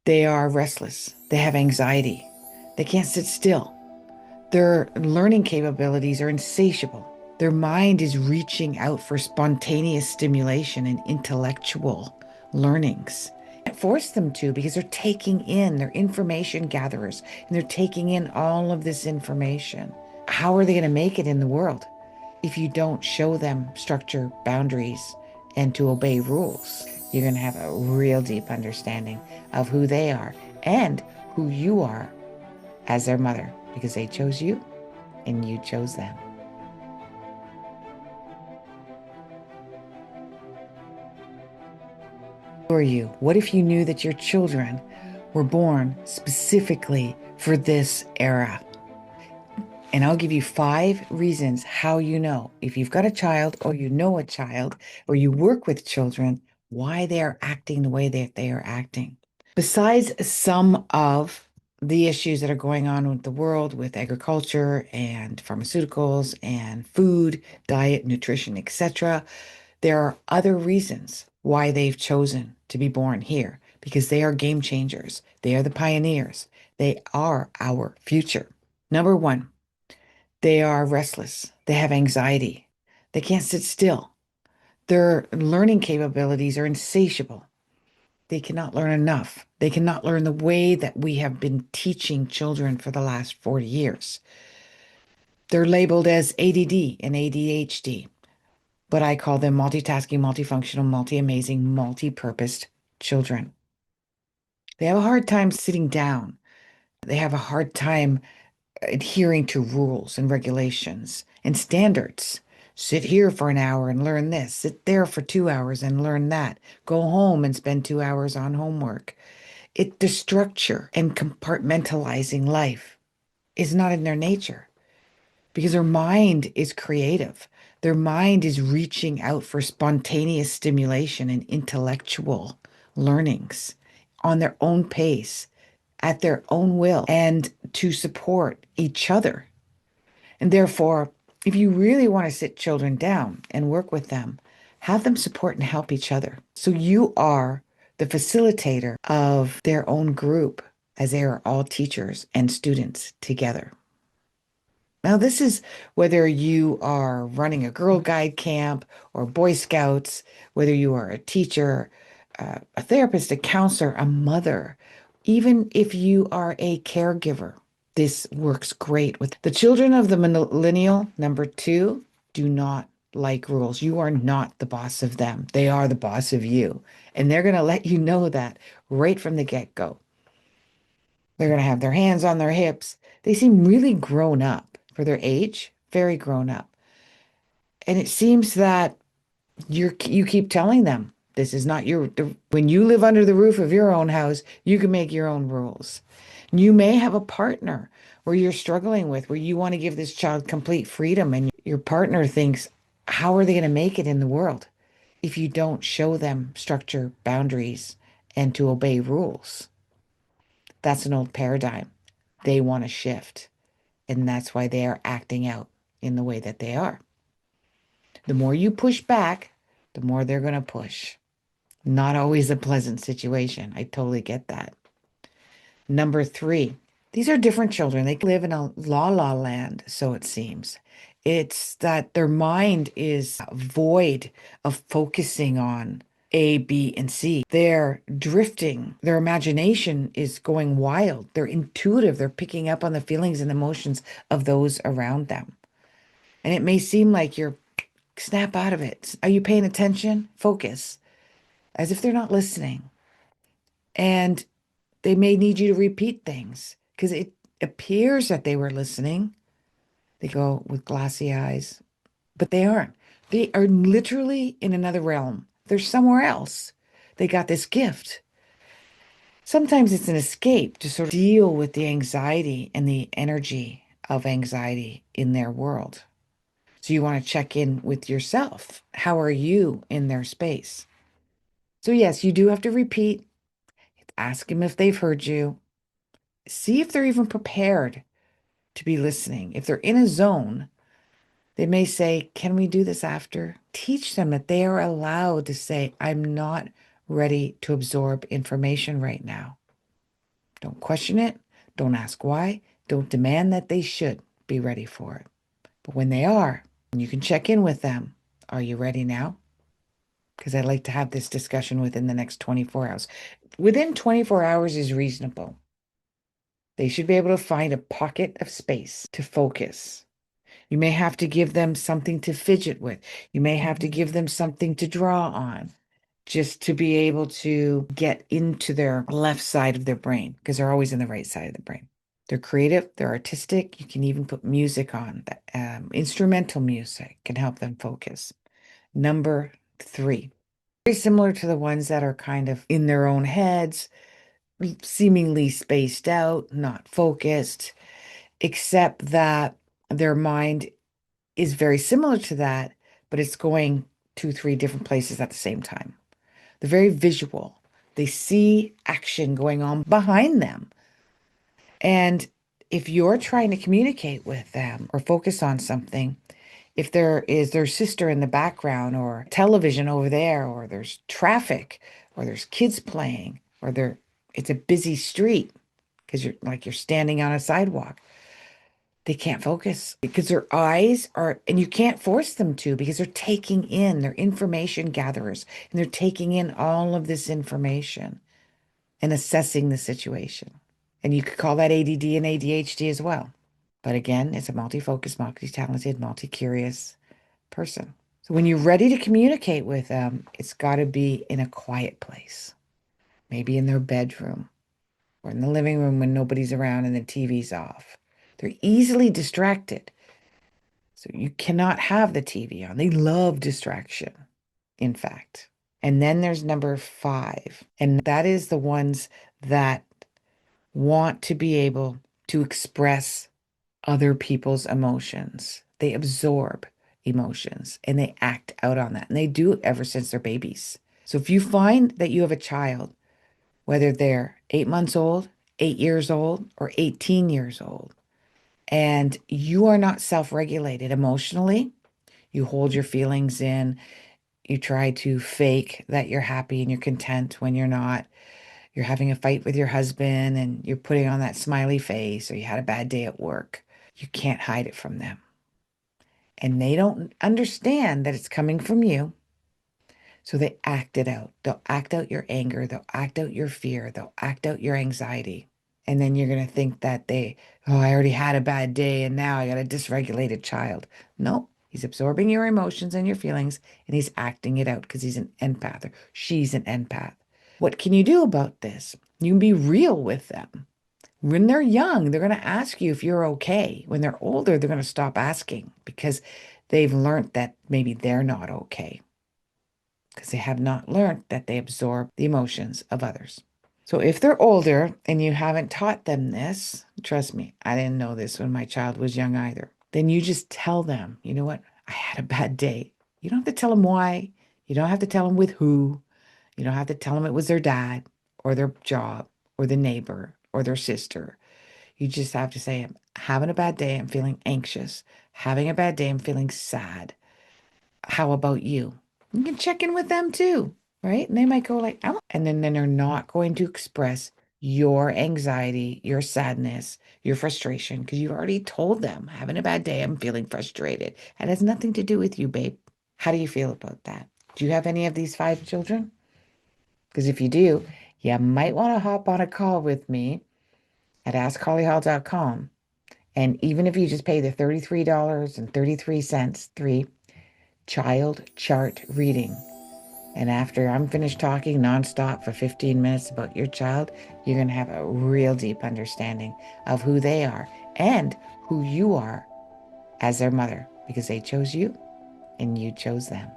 They are restless. They have anxiety. They can't sit still. Their learning capabilities are insatiable. Their mind is reaching out for spontaneous stimulation and intellectual learnings. Can't force them to because they're taking in, they're information gatherers, and they're taking in all of this information. How are they going to make it in the world if you don't show them structure, boundaries, and to obey rules? You're going to have a real deep understanding of who they are and who you are as their mother because they chose you and you chose them. Who are you? What if you knew that your children were born specifically for this era? And I'll give you 5 reasons how you know if you've got a child or you know a child or you work with children, why they are acting the way that they are acting. Besides some of the issues that are going on with the world with agriculture and pharmaceuticals and food, diet, nutrition, etc., there are other reasons why they've chosen to be born here because they are game changers. They are the pioneers. They are our future. Number 1, they are restless. They have anxiety. They can't sit still. Their learning capabilities are insatiable. They cannot learn enough. They cannot learn the way that we have been teaching children for the last 40 years. They're labeled as ADD and ADHD, but I call them multitasking, multifunctional, multi-amazing, multi-purposed children. They have a hard time sitting down. They have a hard time adhering to rules and regulations and standards. Sit here for an hour and learn this. Sit there for 2 hours and learn that. Go home and spend 2 hours on homework. The structure and compartmentalizing life is not in their nature because their mind is creative. Their mind is reaching out for spontaneous stimulation and intellectual learnings on their own pace, at their own will, and to support each other. And therefore, if you really want to sit children down and work with them, have them support and help each other. So you are the facilitator of their own group as they are all teachers and students together. Now, this is whether you are running a Girl Guide camp or Boy Scouts, whether you are a teacher, a therapist, a counselor, a mother, even if you are a caregiver. This works great with the children of the millennial. Number 2, do not like rules. You are not the boss of them. They are the boss of you. And they're going to let you know that right from the get-go. They're going to have their hands on their hips. They seem really grown up for their age, very grown up. And it seems that you keep telling them this is not when you live under the roof of your own house, you can make your own rules. You may have a partner where you're struggling with, where you want to give this child complete freedom, and your partner thinks, how are they going to make it in the world if you don't show them structure, boundaries, and to obey rules? That's an old paradigm. They want to shift, and that's why they are acting out in the way that they are. The more you push back, the more they're going to push. Not always a pleasant situation. I totally get that. Number 3, these are different children. They live in a la land, so it seems. It's that their mind is void of focusing on A, B, and C. They're drifting. Their imagination is going wild. They're intuitive. They're picking up on the feelings and emotions of those around them. And it may seem like you're snap out of it. Are you paying attention? Focus. As if they're not listening. And they may need you to repeat things because it appears that they were listening. They go with glassy eyes, but they aren't. They are literally in another realm. They're somewhere else. They got this gift. Sometimes it's an escape to sort of deal with the anxiety and the energy of anxiety in their world. So you want to check in with yourself. How are you in their space? So yes, you do have to repeat. Ask them if they've heard you. See if they're even prepared to be listening. If they're in a zone, they may say, can we do this after? Teach them that they are allowed to say, I'm not ready to absorb information right now. Don't question it. Don't ask why. Don't demand that they should be ready for it. But when they are, you can check in with them. Are you ready now? Because I'd like to have this discussion within the next 24 hours. Within 24 hours is reasonable. They should be able to find a pocket of space to focus. You may have to give them something to fidget with. You may have to give them something to draw on just to be able to get into their left side of their brain because they're always in the right side of the brain. They're creative, they're artistic. You can even put music on. Instrumental music can help them focus. Number 3, very similar to the ones that are kind of in their own heads, seemingly spaced out, not focused, except that their mind is very similar to that, but it's going 2, 3 different places at the same time. They're very visual. They see action going on behind them. And if you're trying to communicate with them or focus on something, if there is their sister in the background or television over there, or there's traffic, or there's kids playing, or it's a busy street because you're standing on a sidewalk, they can't focus because their eyes are, and you can't force them to because they're taking in, they're information gatherers, and they're taking in all of this information and assessing the situation. And you could call that ADD and ADHD as well. But again, it's a multi-focused, multi-talented, multi-curious person. So when you're ready to communicate with them, it's got to be in a quiet place, maybe in their bedroom or in the living room when nobody's around and the TV's off. They're easily distracted. So you cannot have the TV on. They love distraction, in fact. And then there's number 5, and that is the ones that want to be able to express other people's emotions. They absorb emotions and they act out on that. And they do it ever since they're babies. So if you find that you have a child, whether they're 8 months old, 8 years old, or 18 years old, and you are not self-regulated emotionally, you hold your feelings in, you try to fake that you're happy and you're content when you're not. You're having a fight with your husband and you're putting on that smiley face, or you had a bad day at work. You can't hide it from them. And they don't understand that it's coming from you. So they act it out. They'll act out your anger. They'll act out your fear. They'll act out your anxiety. And then you're going to think that oh, I already had a bad day and now I got a dysregulated child. No, he's absorbing your emotions and your feelings and he's acting it out because he's an empath or she's an empath. What can you do about this? You can be real with them. When they're young, they're going to ask you if you're okay. When they're older, they're going to stop asking because they've learned that maybe they're not okay because they have not learned that they absorb the emotions of others. So if they're older and you haven't taught them this, trust me, I didn't know this when my child was young either. Then you just tell them, you know what? I had a bad day. You don't have to tell them why. You don't have to tell them with who. You don't have to tell them it was their dad or their job or the neighbor or their sister. You just have to say, I'm having a bad day. I'm feeling anxious. Having a bad day. I'm feeling sad. How about you? You can check in with them too, right? And they might go like, oh, and then they're not going to express your anxiety, your sadness, your frustration, because you already told them, having a bad day. I'm feeling frustrated. It has nothing to do with you, babe. How do you feel about that? Do you have any of these 5 children? Because if you do, you might want to hop on a call with me at Askhollyhall.com. And even if you just pay the $33.33, 3 child chart reading. And after I'm finished talking nonstop for 15 minutes about your child, you're going to have a real deep understanding of who they are and who you are as their mother, because they chose you and you chose them.